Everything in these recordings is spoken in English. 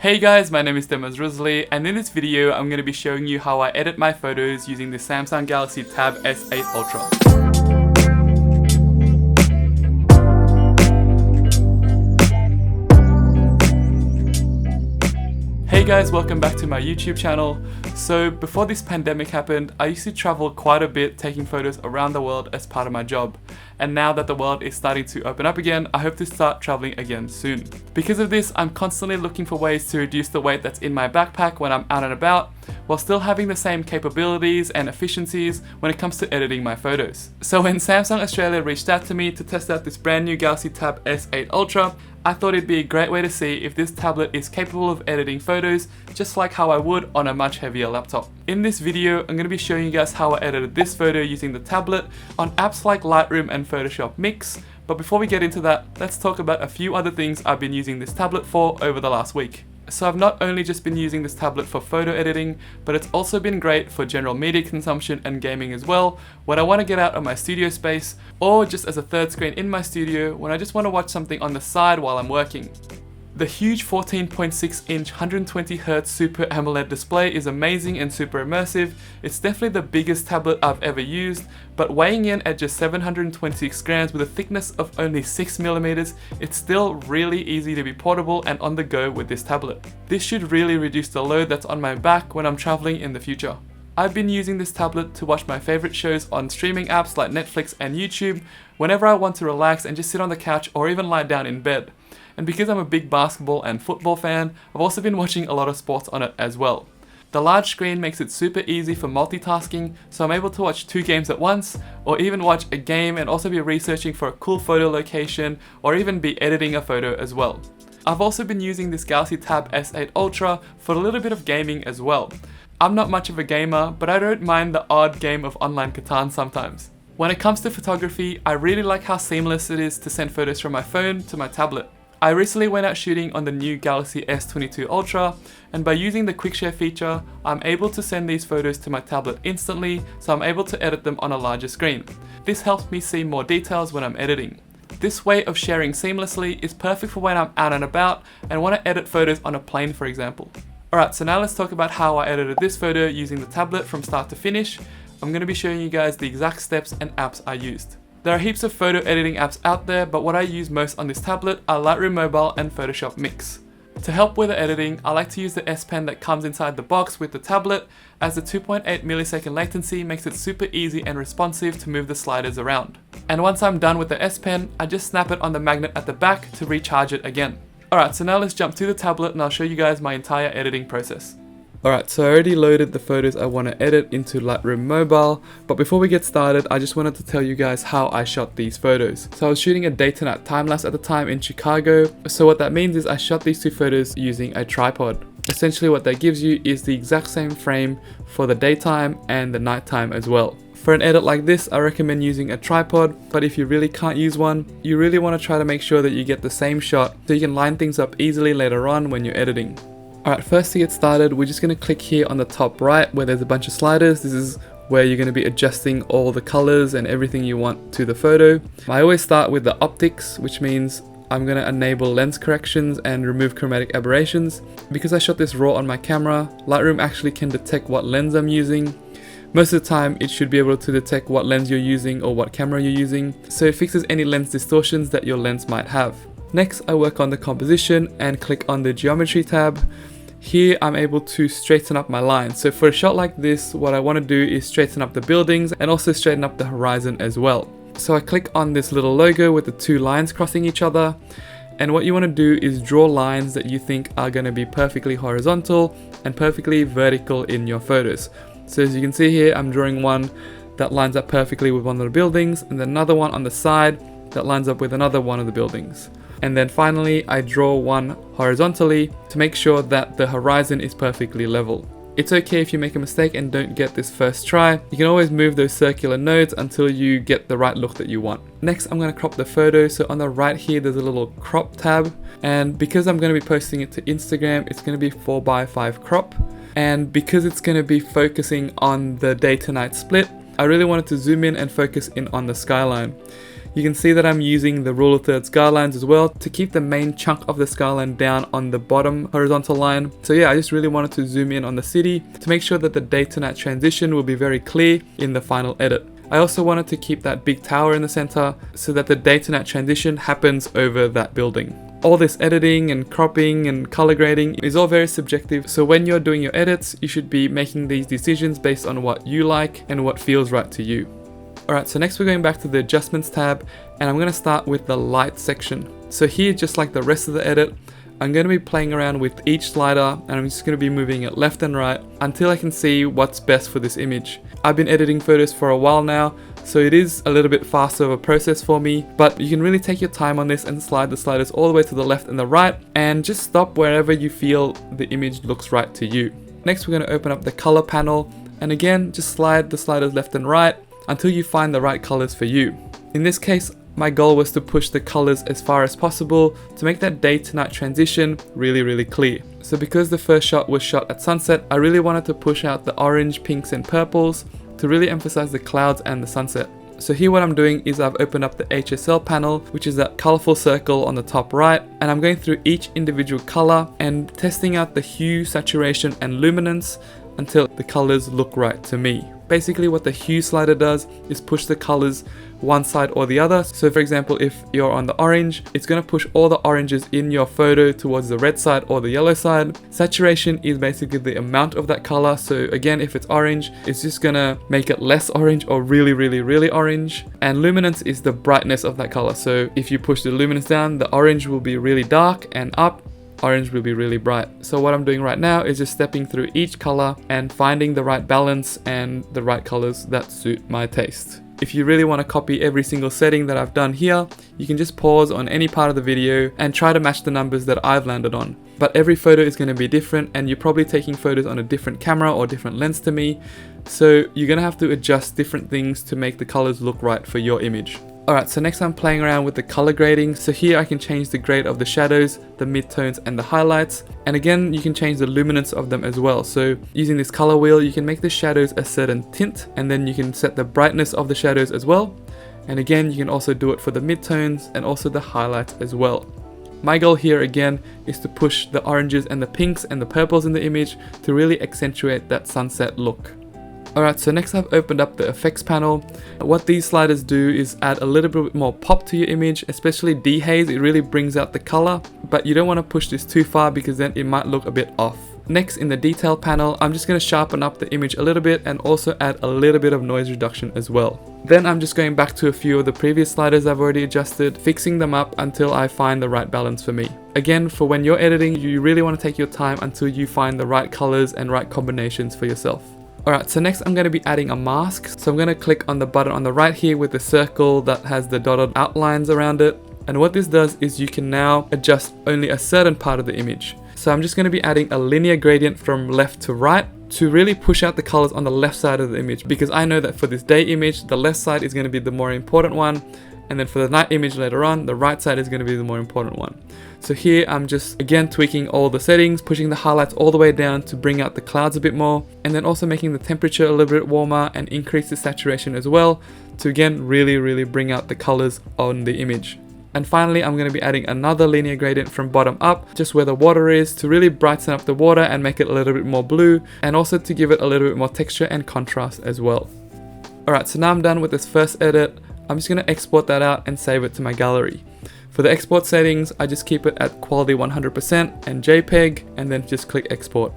Hey guys, my name is Demas Risley, and in this video I'm going to be showing you how I edit my photos using the Samsung Galaxy Tab S8 Ultra. Hey guys, welcome back to my YouTube channel. So before this pandemic happened, I used to travel quite a bit taking photos around the world as part of my job. And now that the world is starting to open up again, I hope to start traveling again soon. Because of this, I'm constantly looking for ways to reduce the weight that's in my backpack when I'm out and about, while still having the same capabilities and efficiencies when it comes to editing my photos. So when Samsung Australia reached out to me to test out this brand new Galaxy Tab S8 Ultra, I thought it'd be a great way to see if this tablet is capable of editing photos just like how I would on a much heavier laptop. In this video, I'm going to be showing you guys how I edited this photo using the tablet on apps like Lightroom and Photoshop Mix. But before we get into that, let's talk about a few other things I've been using this tablet for over the last week. So I've not only just been using this tablet for photo editing, but it's also been great for general media consumption and gaming as well, when I want to get out of my studio space, or just as a third screen in my studio when I just want to watch something on the side while I'm working. The huge 14.6-inch 120Hz Super AMOLED display is amazing and super immersive. It's definitely the biggest tablet I've ever used, but weighing in at just 726 grams with a thickness of only 6mm, it's still really easy to be portable and on the go with this tablet. This should really reduce the load that's on my back when I'm traveling in the future. I've been using this tablet to watch my favorite shows on streaming apps like Netflix and YouTube whenever I want to relax and just sit on the couch or even lie down in bed. And because I'm a big basketball and football fan, I've also been watching a lot of sports on it as well. The large screen makes it super easy for multitasking, so I'm able to watch 2 games at once, or even watch a game and also be researching for a cool photo location, or even be editing a photo as well. I've also been using this Galaxy Tab S8 Ultra for a little bit of gaming as well. I'm not much of a gamer, but I don't mind the odd game of online Catan sometimes. When it comes to photography, I really like how seamless it is to send photos from my phone to my tablet. I recently went out shooting on the new Galaxy S22 Ultra, and by using the quick share feature, I'm able to send these photos to my tablet instantly, so I'm able to edit them on a larger screen. This helps me see more details when I'm editing. This way of sharing seamlessly is perfect for when I'm out and about and want to edit photos on a plane, for example. Alright, so now let's talk about how I edited this photo using the tablet from start to finish. I'm going to be showing you guys the exact steps and apps I used. There are heaps of photo editing apps out there, but what I use most on this tablet are Lightroom Mobile and Photoshop Mix. To help with the editing, I like to use the S Pen that comes inside the box with the tablet, as the 2.8 millisecond latency makes it super easy and responsive to move the sliders around. And once I'm done with the S Pen, I just snap it on the magnet at the back to recharge it again. Alright, so now let's jump to the tablet and I'll show you guys my entire editing process. Alright, so I already loaded the photos I want to edit into Lightroom Mobile, but before we get started, I just wanted to tell you guys how I shot these photos. So I was shooting a day to night time-lapse at the time in Chicago, so what that means is I shot these 2 photos using a tripod. Essentially what that gives you is the exact same frame for the daytime and the nighttime as well. For an edit like this, I recommend using a tripod, but if you really can't use one, you really want to try to make sure that you get the same shot so you can line things up easily later on when you're editing. Alright, first to get started, we're just going to click here on the top right where there's a bunch of sliders. This is where you're going to be adjusting all the colors and everything you want to the photo. I always start with the optics, which means I'm going to enable lens corrections and remove chromatic aberrations. Because I shot this raw on my camera, Lightroom actually can detect what lens I'm using. Most of the time, it should be able to detect what lens you're using or what camera you're using, so it fixes any lens distortions that your lens might have. Next, I work on the composition and click on the geometry tab. Here, I'm able to straighten up my lines. So for a shot like this, what I want to do is straighten up the buildings and also straighten up the horizon as well. So I click on this little logo with the 2 lines crossing each other. And what you want to do is draw lines that you think are going to be perfectly horizontal and perfectly vertical in your photos. So as you can see here, I'm drawing one that lines up perfectly with one of the buildings, and then another one on the side that lines up with another one of the buildings. And then finally, I draw one horizontally to make sure that the horizon is perfectly level. It's okay if you make a mistake and don't get this first try. You can always move those circular nodes until you get the right look that you want. Next, I'm going to crop the photo. So on the right here, there's a little crop tab. And because I'm going to be posting it to Instagram, it's going to be 4:5 crop. And because it's going to be focusing on the day to night split, I really wanted to zoom in and focus in on the skyline. You can see that I'm using the rule of thirds guidelines as well to keep the main chunk of the skyline down on the bottom horizontal line. So yeah, I just really wanted to zoom in on the city to make sure that the day to night transition will be very clear in the final edit. I also wanted to keep that big tower in the center so that the day to night transition happens over that building. All this editing and cropping and color grading is all very subjective, so when you're doing your edits, you should be making these decisions based on what you like and what feels right to you. Alright, so next we're going back to the adjustments tab, and I'm going to start with the light section. So here, just like the rest of the edit, I'm going to be playing around with each slider, and I'm just going to be moving it left and right until I can see what's best for this image. I've been editing photos for a while now, so it is a little bit faster of a process for me, but you can really take your time on this and slide the sliders all the way to the left and the right, and just stop wherever you feel the image looks right to you. Next, we're going to open up the color panel, and again, just slide the sliders left and right until you find the right colors for you. In this case, my goal was to push the colors as far as possible to make that day to night transition really clear. So because the first shot was shot at sunset, I really wanted to push out the orange, pinks and purples to really emphasize the clouds and the sunset. So here what I'm doing is I've opened up the HSL panel, which is that colorful circle on the top right, and I'm going through each individual color and testing out the hue, saturation and luminance until the colors look right to me. Basically what the hue slider does is push the colors one side or the other. So for example, if you're on the orange, it's going to push all the oranges in your photo towards the red side or the yellow side. Saturation is basically the amount of that color. So again, if it's orange, it's just going to make it less orange or really orange. And luminance is the brightness of that color. So if you push the luminance down, the orange will be really dark, and up, orange will be really bright. So what I'm doing right now is just stepping through each color and finding the right balance and the right colors that suit my taste. If you really want to copy every single setting that I've done here, you can just pause on any part of the video and try to match the numbers that I've landed on. But every photo is going to be different, and you're probably taking photos on a different camera or different lens to me. So you're going to have to adjust different things to make the colors look right for your image. Alright, so next I'm playing around with the color grading. So here I can change the grade of the shadows, the midtones and the highlights. And again, you can change the luminance of them as well. So using this color wheel, you can make the shadows a certain tint, and then you can set the brightness of the shadows as well. And again, you can also do it for the midtones and also the highlights as well. My goal here again is to push the oranges and the pinks and the purples in the image to really accentuate that sunset look. Alright, so next I've opened up the effects panel. What these sliders do is add a little bit more pop to your image, especially dehaze. It really brings out the color, but you don't want to push this too far because then it might look a bit off. Next, in the detail panel, I'm just going to sharpen up the image a little bit and also add a little bit of noise reduction as well. Then I'm just going back to a few of the previous sliders I've already adjusted, fixing them up until I find the right balance for me. Again, for when you're editing, you really want to take your time until you find the right colors and right combinations for yourself. Alright, so next I'm going to be adding a mask. So I'm going to click on the button on the right here with the circle that has the dotted outlines around it. And what this does is you can now adjust only a certain part of the image. So I'm just going to be adding a linear gradient from left to right to really push out the colors on the left side of the image, because I know that for this day image, the left side is going to be the more important one. And then for the night image later on, the right side is going to be the more important one. So here I'm just again tweaking all the settings, pushing the highlights all the way down to bring out the clouds a bit more, and then also making the temperature a little bit warmer and increase the saturation as well to again really bring out the colors on the image. And finally, I'm going to be adding another linear gradient from bottom up, just where the water is, to really brighten up the water and make it a little bit more blue, and also to give it a little bit more texture and contrast as well. Alright, so now I'm done with this first edit. I'm just going to export that out and save it to my gallery. For the export settings, I just keep it at quality 100% and JPEG, and then just click export.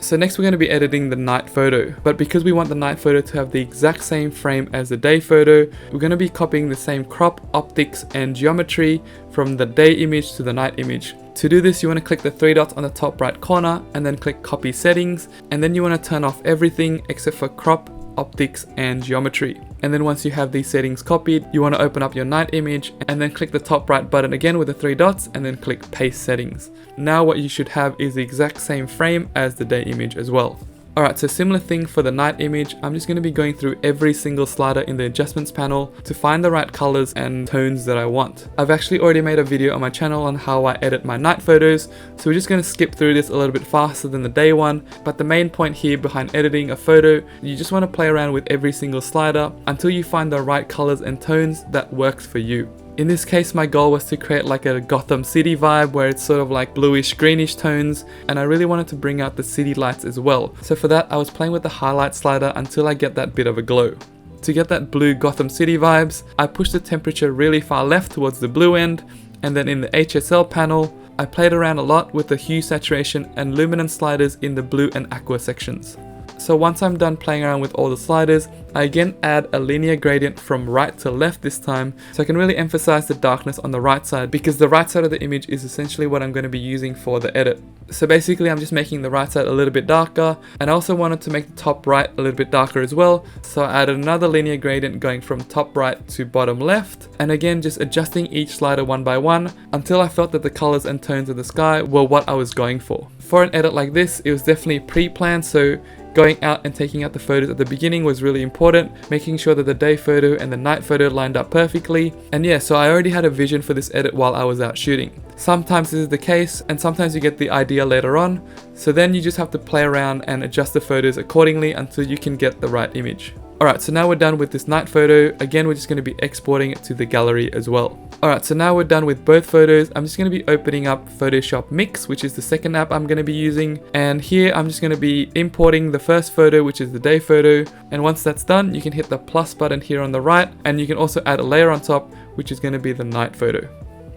So next we're going to be editing the night photo, but because we want the night photo to have the exact same frame as the day photo, we're going to be copying the same crop, optics and geometry from the day image to the night image. To do this, you want to click the three dots on the top right corner and then click copy settings, and then you want to turn off everything except for crop, optics and geometry. And then once you have these settings copied, you want to open up your night image and then click the top right button again with the three dots and then click paste settings. Now what you should have is the exact same frame as the day image as well. Alright, so similar thing for the night image. I'm just going to be going through every single slider in the adjustments panel to find the right colors and tones that I want. I've actually already made a video on my channel on how I edit my night photos, so we're just going to skip through this a little bit faster than the day one. But the main point here behind editing a photo, you just want to play around with every single slider until you find the right colors and tones that works for you. In this case, my goal was to create like a Gotham City vibe where it's sort of like bluish greenish tones, and I really wanted to bring out the city lights as well. So for that, I was playing with the highlight slider until I get that bit of a glow. To get that blue Gotham City vibes, I pushed the temperature really far left towards the blue end, and then in the HSL panel, I played around a lot with the hue, saturation and luminance sliders in the blue and aqua sections. So once I'm done playing around with all the sliders, I again add a linear gradient from right to left this time, so I can really emphasize the darkness on the right side, because the right side of the image is essentially what I'm going to be using for the edit. So basically I'm just making the right side a little bit darker, and I also wanted to make the top right a little bit darker as well, so I added another linear gradient going from top right to bottom left, and again just adjusting each slider one by one until I felt that the colors and tones of the sky were what I was going for. For an edit like this, it was definitely pre-planned, so going out and taking out the photos at the beginning was really important, making sure that the day photo and the night photo lined up perfectly. And yeah, so I already had a vision for this edit while I was out shooting. Sometimes this is the case, and sometimes you get the idea later on, so then you just have to play around and adjust the photos accordingly until you can get the right image. Alright, so now we're done with this night photo. Again, we're just going to be exporting it to the gallery as well. Alright, so now we're done with both photos. I'm just going to be opening up Photoshop Mix, which is the second app I'm going to be using. And here I'm just going to be importing the first photo, which is the day photo. And once that's done, you can hit the plus button here on the right. And you can also add a layer on top, which is going to be the night photo.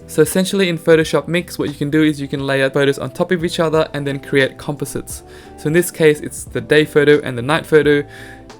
So essentially in Photoshop Mix, what you can do is you can layer photos on top of each other and then create composites. So in this case, it's the day photo and the night photo.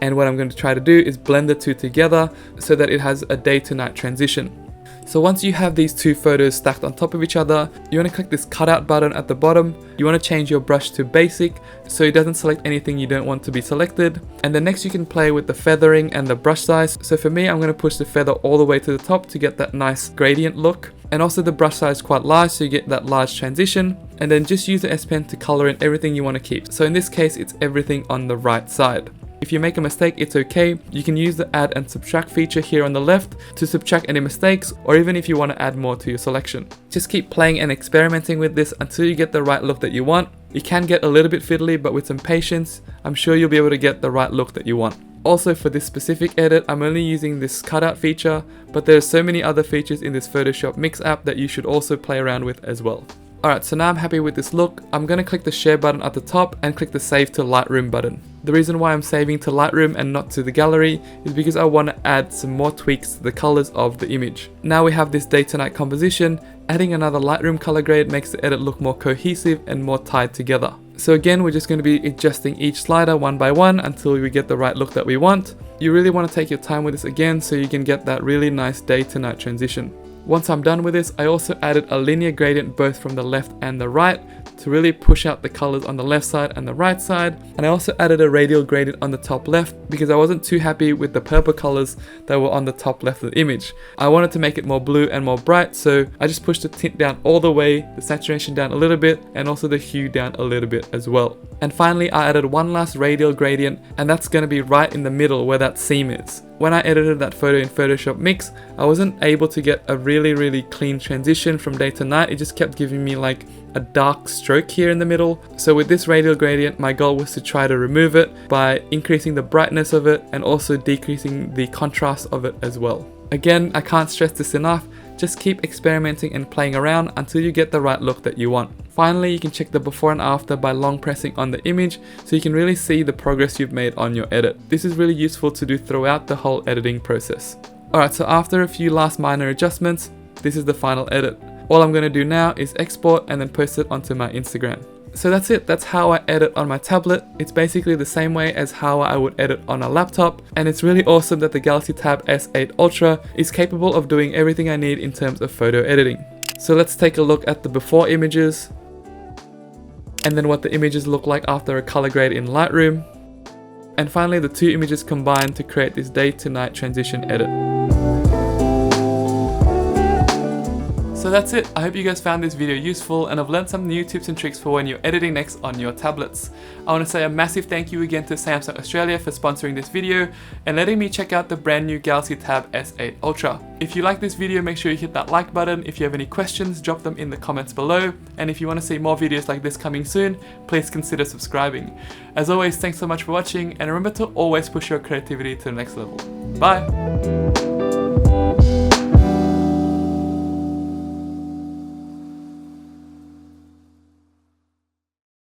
And what I'm going to try to do is blend the two together so that it has a day to night transition. So once you have these two photos stacked on top of each other, you want to click this cutout button at the bottom. You want to change your brush to basic so it doesn't select anything you don't want to be selected. And then next you can play with the feathering and the brush size. So for me, I'm going to push the feather all the way to the top to get that nice gradient look. And also the brush size is quite large, so you get that large transition. And then just use the S Pen to color in everything you want to keep. So in this case, it's everything on the right side. If you make a mistake, it's okay. You can use the add and subtract feature here on the left to subtract any mistakes, or even if you want to add more to your selection. Just keep playing and experimenting with this until you get the right look that you want. It can get a little bit fiddly, but with some patience, I'm sure you'll be able to get the right look that you want. Also for this specific edit, I'm only using this cutout feature, but there are so many other features in this Photoshop Mix app that you should also play around with as well. Alright, so now I'm happy with this look. I'm going to click the share button at the top and click the save to Lightroom button. The reason why I'm saving to Lightroom and not to the gallery is because I want to add some more tweaks to the colors of the image. Now we have this day to night composition. Adding another Lightroom color grade makes the edit look more cohesive and more tied together. So again, we're just going to be adjusting each slider one by one until we get the right look that we want. You really want to take your time with this again so you can get that really nice day to night transition. Once I'm done with this, I also added a linear gradient both from the left and the right to really push out the colors on the left side and the right side. And I also added a radial gradient on the top left because I wasn't too happy with the purple colors that were on the top left of the image. I wanted to make it more blue and more bright, so I just pushed the tint down all the way, the saturation down a little bit, and also the hue down a little bit as well. And finally, I added one last radial gradient, and that's going to be right in the middle where that seam is. When I edited that photo in Photoshop Mix, I wasn't able to get a really clean transition from day to night. It just kept giving me like a dark stroke here in the middle. So with this radial gradient, my goal was to try to remove it by increasing the brightness of it and also decreasing the contrast of it as well. Again, I can't stress this enough. Just keep experimenting and playing around until you get the right look that you want. Finally, you can check the before and after by long pressing on the image so you can really see the progress you've made on your edit. This is really useful to do throughout the whole editing process. Alright, so after a few last minor adjustments, this is the final edit. All I'm going to do now is export and then post it onto my Instagram. So that's it, that's how I edit on my tablet. It's basically the same way as how I would edit on a laptop, and it's really awesome that the Galaxy Tab S8 Ultra is capable of doing everything I need in terms of photo editing. So let's take a look at the before images, and then what the images look like after a color grade in Lightroom, and finally the two images combined to create this day to night transition edit. So that's it. I hope you guys found this video useful and have learned some new tips and tricks for when you're editing next on your tablets. I want to say a massive thank you again to Samsung Australia for sponsoring this video and letting me check out the brand new Galaxy Tab S8 Ultra. If you like this video, make sure you hit that like button. If you have any questions, drop them in the comments below. And if you want to see more videos like this coming soon, please consider subscribing. As always, thanks so much for watching, and remember to always push your creativity to the next level. Bye!